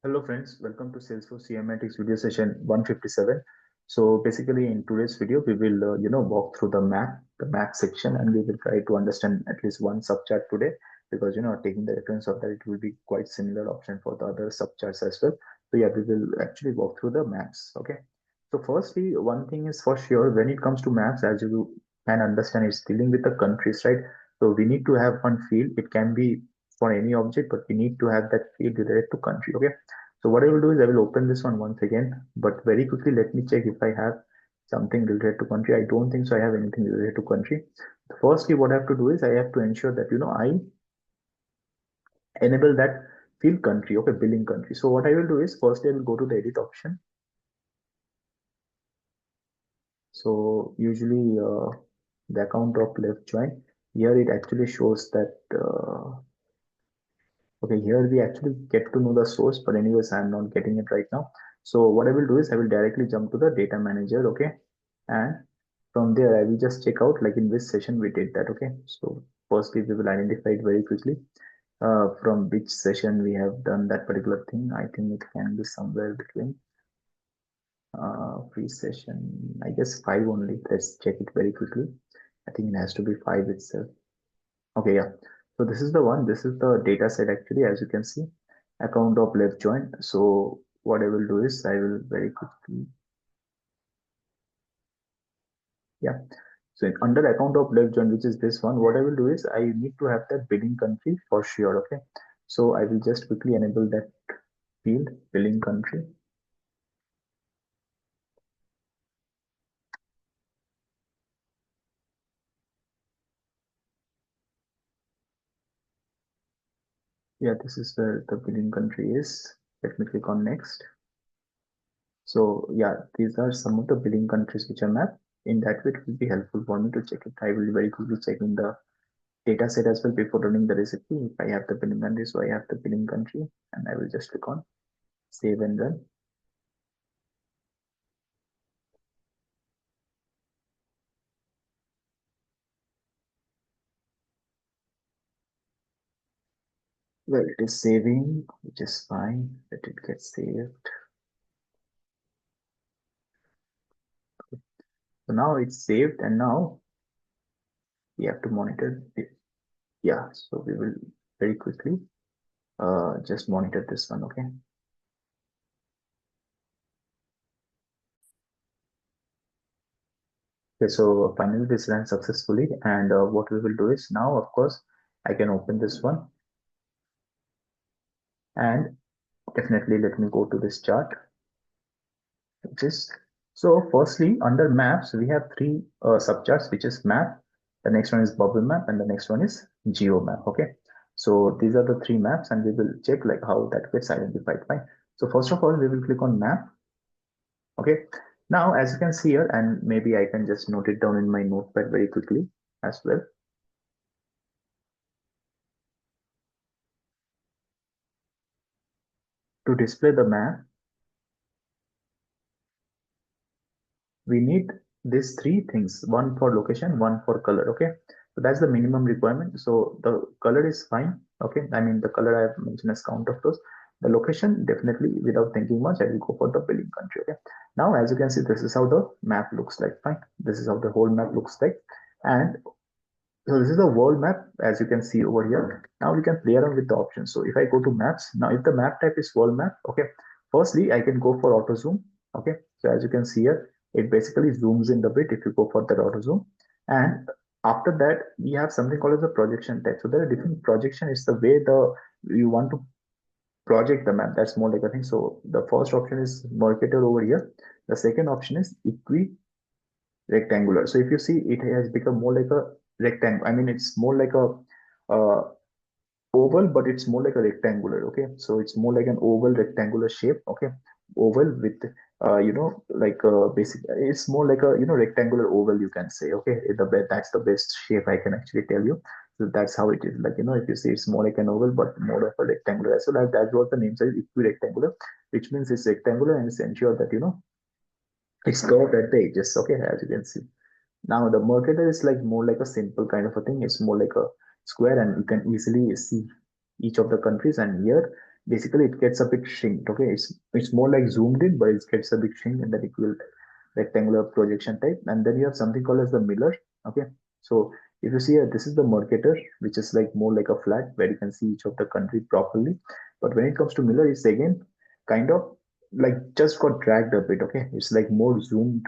Hello friends, welcome to Salesforce CMATICS video session 157. So basically in today's video, we will walk through the map section, and we will try to understand at least one subchart today, because taking the reference of that, it will be quite similar option for the other subcharts as well. So yeah, we will actually walk through the maps. Okay. So firstly, one thing is for sure, when it comes to maps, as you can understand, it's dealing with the countries, right? So we need to have one field. It can be for any object, but we need to have that field related to country. Okay. So what I will do is I will open this one once again, but very quickly let me check if I have something related to country. I don't think so. I have anything related to country. Firstly, what I have to do is I have to ensure that I enable that field country, okay, billing country. So what I will do is firstly I will go to the edit option. So usually the account of left join, here it actually shows that okay, here we actually get to know the source, but anyways, I'm not getting it right now. So what I will do is I will directly jump to the data manager, okay? And from there, I will just check out like in which session we did that, okay? So firstly, we will identify it very quickly from which session we have done that particular thing. I think it can be somewhere between free session, I guess 5 only. Let's check it very quickly. I think it has to be 5 itself. Okay, yeah. So this is the one. This is the data set actually, as you can see, account of left join. So what I will do is I will very quickly, yeah. So under account of left join, which is this one, what I will do is I need to have that billing country for sure. Okay. So I will just quickly enable that field billing country. Yeah, this is where the billing country is. Let me click on next. So yeah, these are some of the billing countries which are mapped. In that way, it will be helpful for me to check it. I will very quickly check in the data set as well before running the recipe. If I have the billing country, so I have the billing country, and I will just click on save and run. Well, it is saving, which is fine. Let it get saved. So now it's saved, and now we have to monitor it. Yeah, so we will very quickly just monitor this one. Okay. Okay, so finally this ran successfully, and what we will do is now, of course, I can open this one, and definitely let me go to this chart, which is, so firstly under maps we have three subcharts, which is map, the next one is bubble map, and the next one is geo map. Okay, so these are the three maps, and we will check like how that gets identified. Fine. So first of all, we will click on map. Okay, now as you can see here, and maybe I can just note it down in my notepad very quickly as well. To display the map, we need these three things, one for location, one for color. Okay, so that's the minimum requirement. So the color is fine. Okay, I mean the color I have mentioned as count of those. The location, definitely without thinking much, I will go for the billing country. Okay, now as you can see, this is how the map looks like. Fine, this is how the whole map looks like. And so this is the world map, as you can see over here. Now we can play around with the options. So if I go to maps, now if the map type is world map, okay, firstly I can go for auto zoom. Okay, so as you can see here, it basically zooms in the bit if you go for that auto zoom. And after that, we have something called as a projection type. So there are different projection. It's the way the you want to project the map. That's more like a thing. So the first option is Mercator over here. The second option is equi rectangular. So if you see, it has become more like a rectangle. I mean, it's more like a oval, but it's more like a rectangular. Okay, so it's more like an oval rectangular shape. Okay, oval with like basic. It's more like a rectangular oval, you can say. Okay, that's the best shape I can actually tell you. So that's how it is. Like if you see, it's more like an oval, but more of a rectangular as well. That's what the name says, equirectangular, which means it's rectangular and it's ensure that it's curved at the edges. Okay, as you can see. Now the Mercator is like more like a simple kind of a thing. It's more like a square, and you can easily see each of the countries. And here basically it gets a bit shrinked. Okay, it's more like zoomed in, but it gets a bit shrinked in that equal rectangular projection type. And then you have something called as the Miller. Okay, so if you see here, this is the Mercator, which is like more like a flat where you can see each of the country properly. But when it comes to Miller, it's again kind of like just got dragged a bit. Okay, it's like more zoomed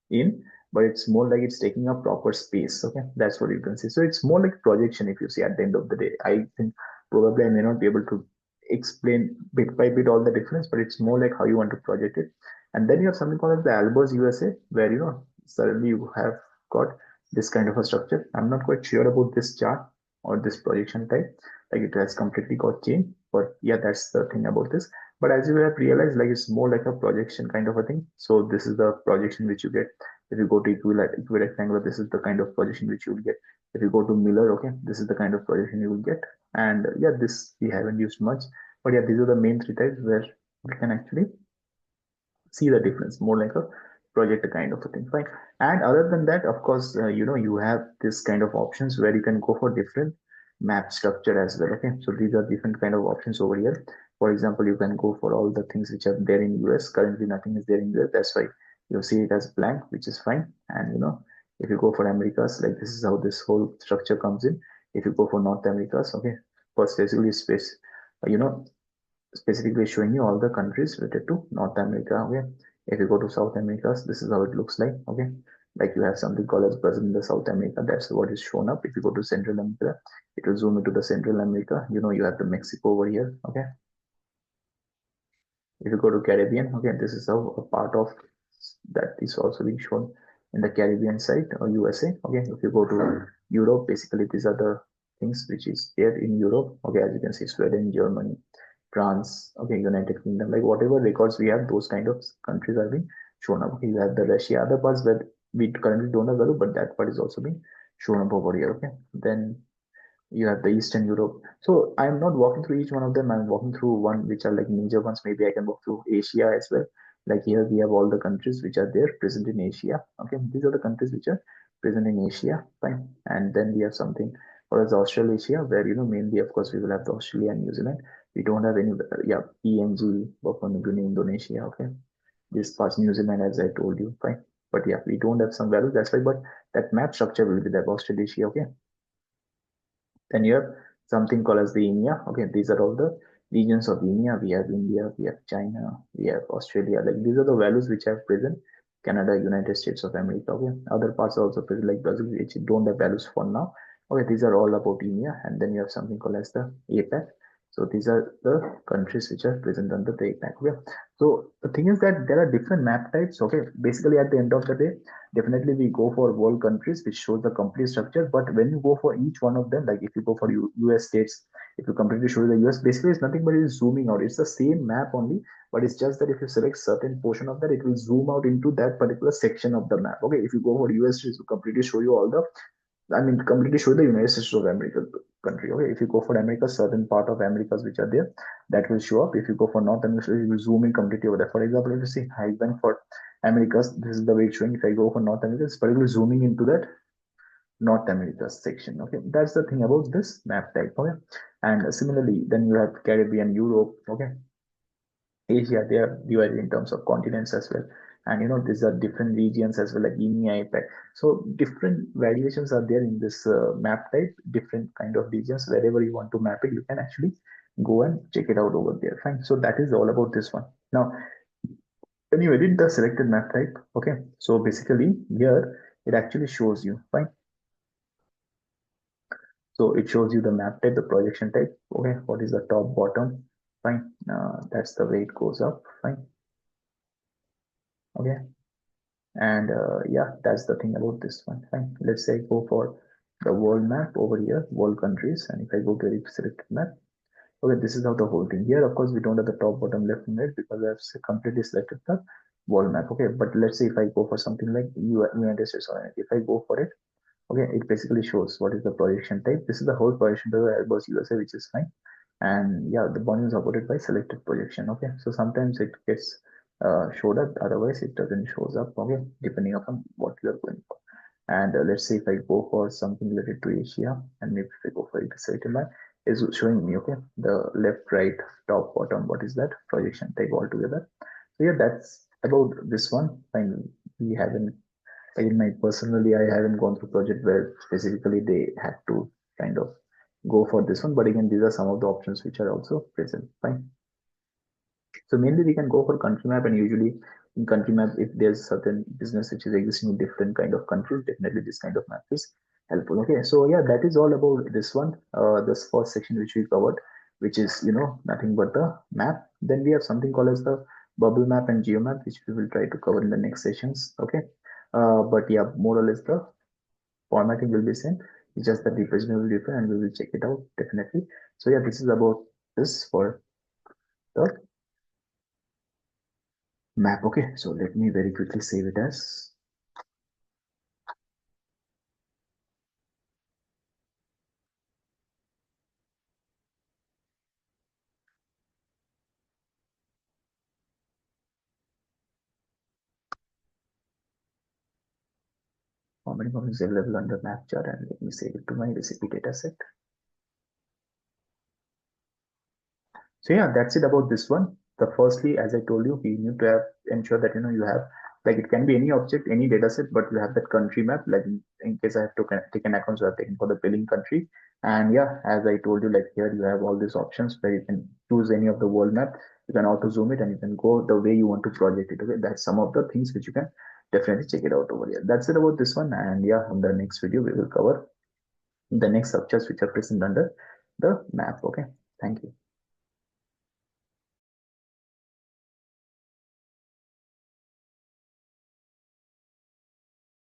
in, but it's more like it's taking up proper space. Okay, that's what you can see. So it's more like projection. If you see, at the end of the day, I think probably I may not be able to explain bit by bit all the difference, but it's more like how you want to project it. And then you have something called as the Albers USA, where suddenly you have got this kind of a structure. I'm not quite sure about this chart or this projection type, like it has completely got changed. But yeah, that's the thing about this. But as you have realized, like it's more like a projection kind of a thing. So this is the projection which you get if you go to equirectangular. This is the kind of projection which you will get. If you go to Miller, okay, this is the kind of projection you will get. And yeah, this we haven't used much, but yeah, these are the main three types where we can actually see the difference, more like a project kind of a thing. Fine. And other than that, of course, you have this kind of options where you can go for different map structure as well. Okay, so these are different kind of options over here. For example, you can go for all the things which are there in US. Currently nothing is there in US, that's why you see it as blank, which is fine. And if you go for Americas, like this is how this whole structure comes in. If you go for North Americas, okay, first basically space, you know specifically showing you all the countries related to North America. Okay, if you go to South America, this is how it looks like. Okay, like you have something called as Brazil in the South America. That's what is shown up. If you go to Central America, it will zoom into the Central America. You have the Mexico over here. Okay, if you go to Caribbean, okay, this is how a part of that is also being shown in the Caribbean side or USA. Okay, if you go to Europe, basically these are the things which is there in Europe. Okay, as you can see, Sweden, Germany, France, okay, United Kingdom, like whatever records we have, those kind of countries are being shown up. Okay, you have the Russia, other parts where we currently don't have value, but that part is also being shown up over here. Okay, then you have the Eastern Europe. So I'm not walking through each one of them. I'm walking through one which are like major ones. Maybe I can walk through Asia as well. Like here we have all the countries which are there present in Asia. Okay, these are the countries which are present in Asia. Fine. And then we have something or as Australasia, where mainly of course we will have the Australia and New Zealand. We don't have any yeah, PNG, Papua New Guinea, Indonesia. Okay. This parts New Zealand as I told you. Fine. But yeah, we don't have some values, that's why, but that map structure will be there, Australasia. Okay. Then you have something called as the EMEA. Okay, these are all the regions of EMEA. We have India, we have China, we have Australia. Like these are the values which have present. Canada, United States of America. Okay, other parts are also present like Brazil, which don't have values for now. Okay, these are all about EMEA, and then you have something called as the APAC. So these are the countries which are present under the APAC. Okay, so the thing is that there are different map types. Okay, basically at the end of the day, definitely we go for world countries which shows the complete structure. But when you go for each one of them, like if you go for US states, if you completely show the US, basically it's nothing but it is zooming out. It's the same map only, but it's just that if you select certain portion of that, it will zoom out into that particular section of the map. Okay, if you go for US states, it will completely show you all the, I mean, completely show the United States of America country. Okay, if you go for America, certain part of Americas which are there, that will show up. If you go for North America, it will zoom in completely over there. For example, if you see, I went for Americas, this is the way it's showing. If I go for North America, it's particularly zooming into that North America section. Okay, that's the thing about this map type. Okay, and similarly, then you have Caribbean, Europe. Okay, Asia, they are divided in terms of continents as well. And these are different regions as well, like EMEA, APAC. So different variations are there in this map type, different kind of regions. Wherever you want to map it, you can actually go and check it out over there. Fine. So that is all about this one. Now, when you edit the selected map type, okay, so basically here it actually shows you, fine. So it shows you the map type, the projection type, okay, what is the top, bottom, fine. That's the way it goes up, fine. Okay, and yeah, that's the thing about this one, fine. Let's say go for the world map over here, world countries, and if I go to the selected map, okay, this is how the whole thing. Here, of course, we don't have the top, bottom, left, and right because I've completely selected the world map. Okay, but let's say if I go for something like United States, or if I go for it, okay, it basically shows what is the projection type. This is the whole projection type of Airbus USA, which is fine. And yeah, the bond is supported by selected projection. Okay, so sometimes it gets showed up, otherwise it doesn't shows up. Okay, depending upon what you are going for. And let's say if I go for something related to Asia, and maybe if I go for it, selected map, is showing me, okay, the left, right, top, bottom, what is that projection type altogether. So yeah, that's about this one. And we haven't, in my personally, I haven't gone through project where specifically they had to kind of go for this one. But again, these are some of the options which are also present. Fine. So mainly we can go for country map, and usually in country map, if there's certain business which is existing in different kind of countries, definitely this kind of map is helpful. Okay, so yeah, that is all about this one. This first section which we covered, which is nothing but the map. Then we have something called as the bubble map and geo map, which we will try to cover in the next sessions. Okay, but yeah, more or less the formatting will be same. It's just the representation will differ, and we will check it out definitely. So yeah, this is about this for the map. Okay, so let me very quickly save it as formatting of is available under map chart, and let me save it to my recipe dataset. So yeah, that's it about this one. The firstly, as I told you, we need to have ensure that you have, like, it can be any object, any data set, but you have that country map. Like in case I have to take an account, so I've taken for the billing country. And yeah, as I told you, like here you have all these options where you can choose any of the world map. You can auto zoom it, and you can go the way you want to project it. Okay, that's some of the things which you can definitely check it out over here. That's it about this one. And yeah, in the next video we will cover the next structures which are present under the map. Okay, thank you.